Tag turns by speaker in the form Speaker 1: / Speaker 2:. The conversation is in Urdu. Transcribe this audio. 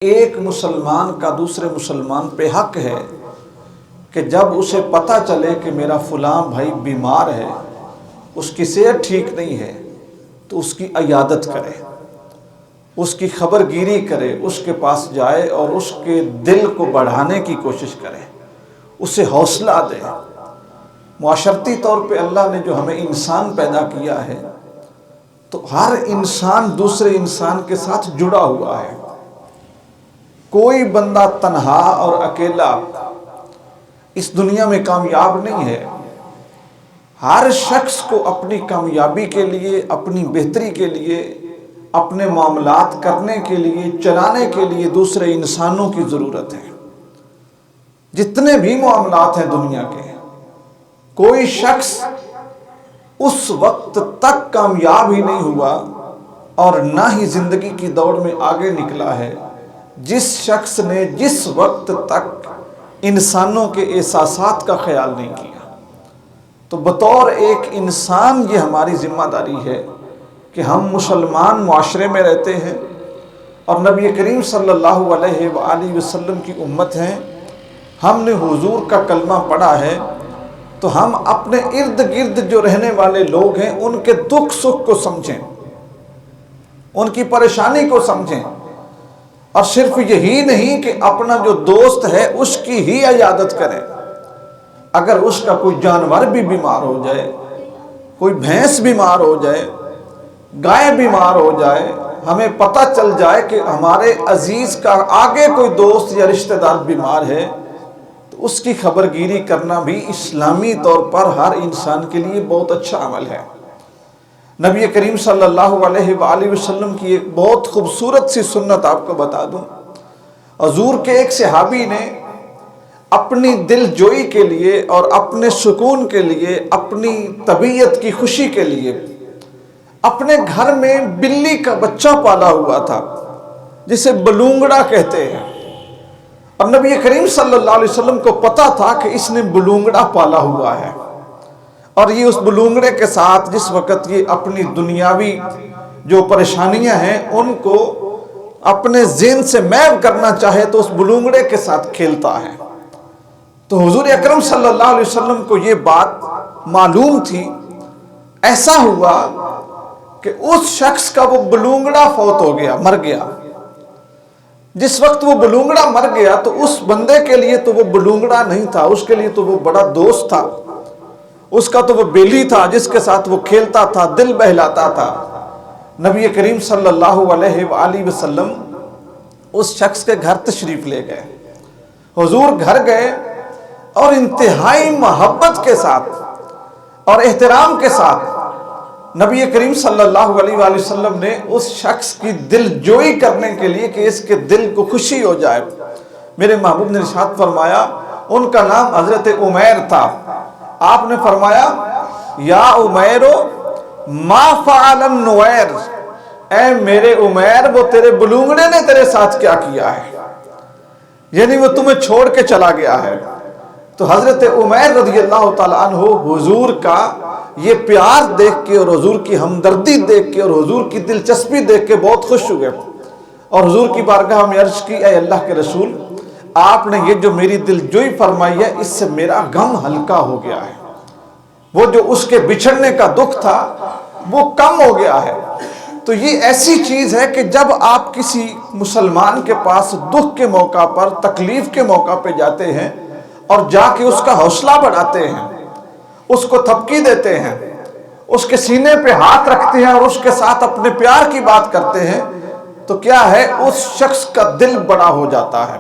Speaker 1: ایک مسلمان کا دوسرے مسلمان پہ حق ہے کہ جب اسے پتہ چلے کہ میرا فلاں بھائی بیمار ہے، اس کی صحت ٹھیک نہیں ہے، تو اس کی عیادت کرے، اس کی خبر گیری کرے، اس کے پاس جائے اور اس کے دل کو بڑھانے کی کوشش کرے، اسے حوصلہ دے۔ معاشرتی طور پہ اللہ نے جو ہمیں انسان پیدا کیا ہے تو ہر انسان دوسرے انسان کے ساتھ جڑا ہوا ہے۔ کوئی بندہ تنہا اور اکیلا اس دنیا میں کامیاب نہیں ہے۔ ہر شخص کو اپنی کامیابی کے لیے، اپنی بہتری کے لیے، اپنے معاملات کرنے کے لیے، چلانے کے لیے دوسرے انسانوں کی ضرورت ہے۔ جتنے بھی معاملات ہیں دنیا کے، کوئی شخص اس وقت تک کامیاب ہی نہیں ہوا اور نہ ہی زندگی کی دوڑ میں آگے نکلا ہے جس شخص نے جس وقت تک انسانوں کے احساسات کا خیال نہیں کیا۔ تو بطور ایک انسان یہ ہماری ذمہ داری ہے کہ ہم مسلمان معاشرے میں رہتے ہیں اور نبی کریم صلی اللہ علیہ وآلہ وسلم کی امت ہیں، ہم نے حضور کا کلمہ پڑھا ہے، تو ہم اپنے ارد گرد جو رہنے والے لوگ ہیں ان کے دکھ سکھ کو سمجھیں، ان کی پریشانی کو سمجھیں، اور صرف یہی نہیں کہ اپنا جو دوست ہے اس کی ہی عیادت کریں۔ اگر اس کا کوئی جانور بھی بیمار ہو جائے، کوئی بھینس بیمار ہو جائے، گائے بیمار ہو جائے، ہمیں پتہ چل جائے کہ ہمارے عزیز کا آگے کوئی دوست یا رشتہ دار بیمار ہے، تو اس کی خبر گیری کرنا بھی اسلامی طور پر ہر انسان کے لیے بہت اچھا عمل ہے۔ نبی کریم صلی اللہ علیہ وآلہ وسلم کی ایک بہت خوبصورت سی سنت آپ کو بتا دوں۔ حضور کے ایک صحابی نے اپنی دل جوئی کے لیے اور اپنے سکون کے لیے، اپنی طبیعت کی خوشی کے لیے اپنے گھر میں بلی کا بچہ پالا ہوا تھا جسے بلونگڑا کہتے ہیں، اور نبی کریم صلی اللہ علیہ وسلم کو پتا تھا کہ اس نے بلونگڑا پالا ہوا ہے، اور یہ اس بلونگڑے کے ساتھ جس وقت یہ اپنی دنیاوی جو پریشانیاں ہیں ان کو اپنے ذہن سے محو کرنا چاہے تو اس بلونگڑے کے ساتھ کھیلتا ہے۔ تو حضور اکرم صلی اللہ علیہ وسلم کو یہ بات معلوم تھی۔ ایسا ہوا کہ اس شخص کا وہ بلونگڑا فوت ہو گیا، مر گیا۔ جس وقت وہ بلونگڑا مر گیا تو اس بندے کے لیے تو وہ بلونگڑا نہیں تھا، اس کے لیے تو وہ بڑا دوست تھا، اس کا تو وہ بیلی تھا جس کے ساتھ وہ کھیلتا تھا، دل بہلاتا تھا۔ نبی کریم صلی اللہ علیہ وآلہ وسلم اس شخص کے گھر تشریف لے گئے۔ حضور گھر گئے اور انتہائی محبت کے ساتھ اور احترام کے ساتھ نبی کریم صلی اللہ علیہ وآلہ وسلم نے اس شخص کی دل جوئی کرنے کے لیے کہ اس کے دل کو خوشی ہو جائے، میرے محبوب نے ارشاد فرمایا، ان کا نام حضرت عمیر تھا، آپ نے فرمایا یا عمیرو ما فعل النویر، اے میرے عمیر وہ تیرے بلونگڑے نے تیرے ساتھ کیا کیا ہے، یعنی وہ تمہیں چھوڑ کے چلا گیا ہے۔ تو حضرت عمیر رضی اللہ تعالیٰ عنہ حضور کا یہ پیار دیکھ کے اور حضور کی ہمدردی دیکھ کے اور حضور کی دلچسپی دیکھ کے بہت خوش ہوئے، اور حضور کی بارگاہ میں عرض کی، اے اللہ کے رسول، آپ نے یہ جو میری دل جوئی فرمائی ہے اس سے میرا غم ہلکا ہو گیا ہے، وہ جو اس کے بچھڑنے کا دکھ تھا وہ کم ہو گیا ہے۔ تو یہ ایسی چیز ہے کہ جب آپ کسی مسلمان کے پاس دکھ کے موقع پر، تکلیف کے موقع پہ جاتے ہیں اور جا کے اس کا حوصلہ بڑھاتے ہیں، اس کو تھپکی دیتے ہیں، اس کے سینے پہ ہاتھ رکھتے ہیں اور اس کے ساتھ اپنے پیار کی بات کرتے ہیں، تو کیا ہے اس شخص کا دل بڑا ہو جاتا ہے۔